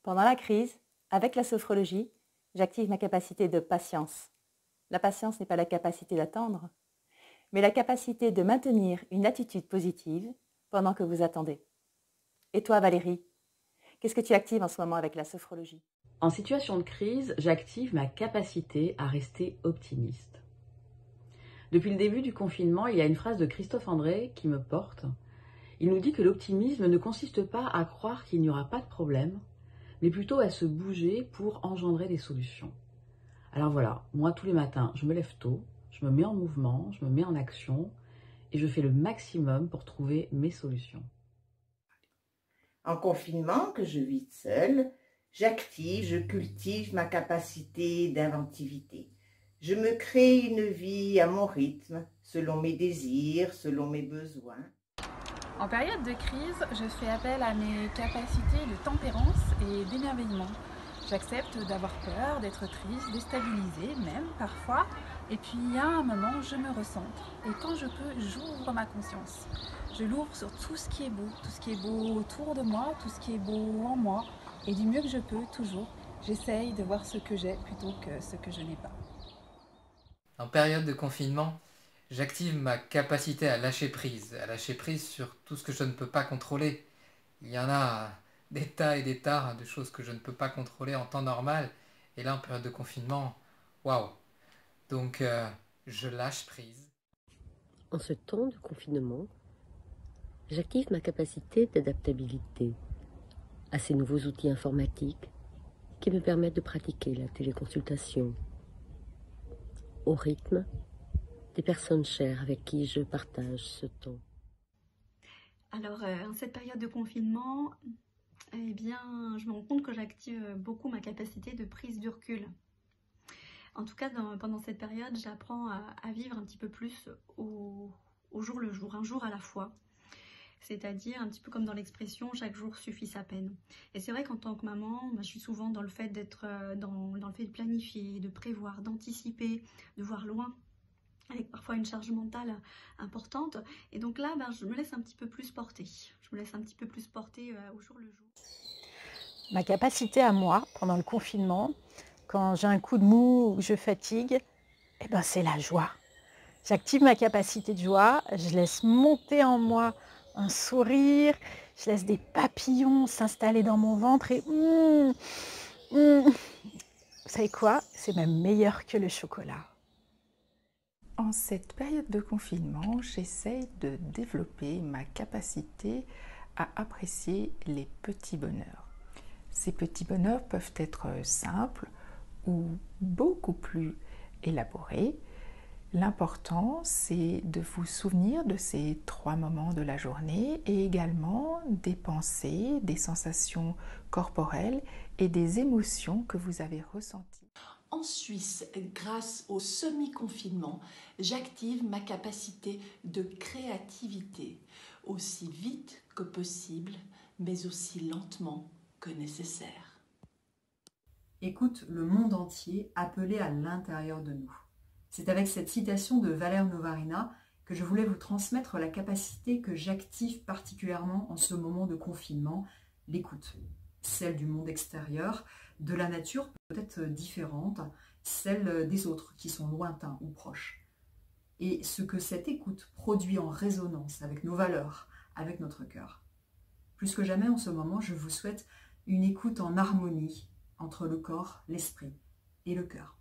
Pendant la crise, avec la sophrologie, j'active ma capacité de patience. La patience n'est pas la capacité d'attendre, mais la capacité de maintenir une attitude positive pendant que vous attendez. Et toi, Valérie, qu'est-ce que tu actives en ce moment avec la sophrologie? En situation de crise, j'active ma capacité à rester optimiste. Depuis le début du confinement, il y a une phrase de Christophe André qui me porte. Il nous dit que l'optimisme ne consiste pas à croire qu'il n'y aura pas de problème, mais plutôt à se bouger pour engendrer des solutions. Alors voilà, moi tous les matins, je me lève tôt, je me mets en mouvement, je me mets en action et je fais le maximum pour trouver mes solutions. En confinement, que je vis seule, je cultive ma capacité d'inventivité. Je me crée une vie à mon rythme, selon mes désirs, selon mes besoins. En période de crise, je fais appel à mes capacités de tempérance et d'émerveillement. J'accepte d'avoir peur, d'être triste, déstabilisée même parfois. Et puis à un moment, je me recentre. Et quand je peux, j'ouvre ma conscience. Je l'ouvre sur tout ce qui est beau, tout ce qui est beau autour de moi, tout ce qui est beau en moi. Et du mieux que je peux, toujours, j'essaye de voir ce que j'ai plutôt que ce que je n'ai pas. En période de confinement, j'active ma capacité à lâcher prise sur tout ce que je ne peux pas contrôler. Il y en a des tas et des tas de choses que je ne peux pas contrôler en temps normal. Et là, en période de confinement, waouh! Donc, je lâche prise. En ce temps de confinement, j'active ma capacité d'adaptabilité à ces nouveaux outils informatiques qui me permettent de pratiquer la téléconsultation au rythme des personnes chères avec qui je partage ce temps. Alors, en cette période de confinement, eh bien, je me rends compte que j'active beaucoup ma capacité de prise du recul. En tout cas, pendant cette période, j'apprends à vivre un petit peu plus au jour le jour, un jour à la fois. C'est-à-dire, un petit peu comme dans l'expression, chaque jour suffit sa peine. Et c'est vrai qu'en tant que maman, je suis souvent dans le fait d'être dans le fait de planifier, de prévoir, d'anticiper, de voir loin, avec parfois une charge mentale importante. Et donc là, je me laisse un petit peu plus porter. Je me laisse un petit peu plus porter au jour le jour. Ma capacité à moi, pendant le confinement, quand j'ai un coup de mou ou que je fatigue, c'est la joie. J'active ma capacité de joie, je laisse monter en moi un sourire, je laisse des papillons s'installer dans mon ventre et vous savez quoi? C'est même meilleur que le chocolat. En cette période de confinement, j'essaye de développer ma capacité à apprécier les petits bonheurs. Ces petits bonheurs peuvent être simples ou beaucoup plus élaborés. L'important, c'est de vous souvenir de ces 3 moments de la journée et également des pensées, des sensations corporelles et des émotions que vous avez ressenties. En Suisse, grâce au semi-confinement, j'active ma capacité de créativité, aussi vite que possible, mais aussi lentement que nécessaire. Écoute le monde entier appelé à l'intérieur de nous. C'est avec cette citation de Valère Novarina que je voulais vous transmettre la capacité que j'active particulièrement en ce moment de confinement, l'écoute. Celle du monde extérieur, de la nature peut-être différente, celle des autres qui sont lointains ou proches. Et ce que cette écoute produit en résonance avec nos valeurs, avec notre cœur. Plus que jamais en ce moment, je vous souhaite une écoute en harmonie entre le corps, l'esprit et le cœur.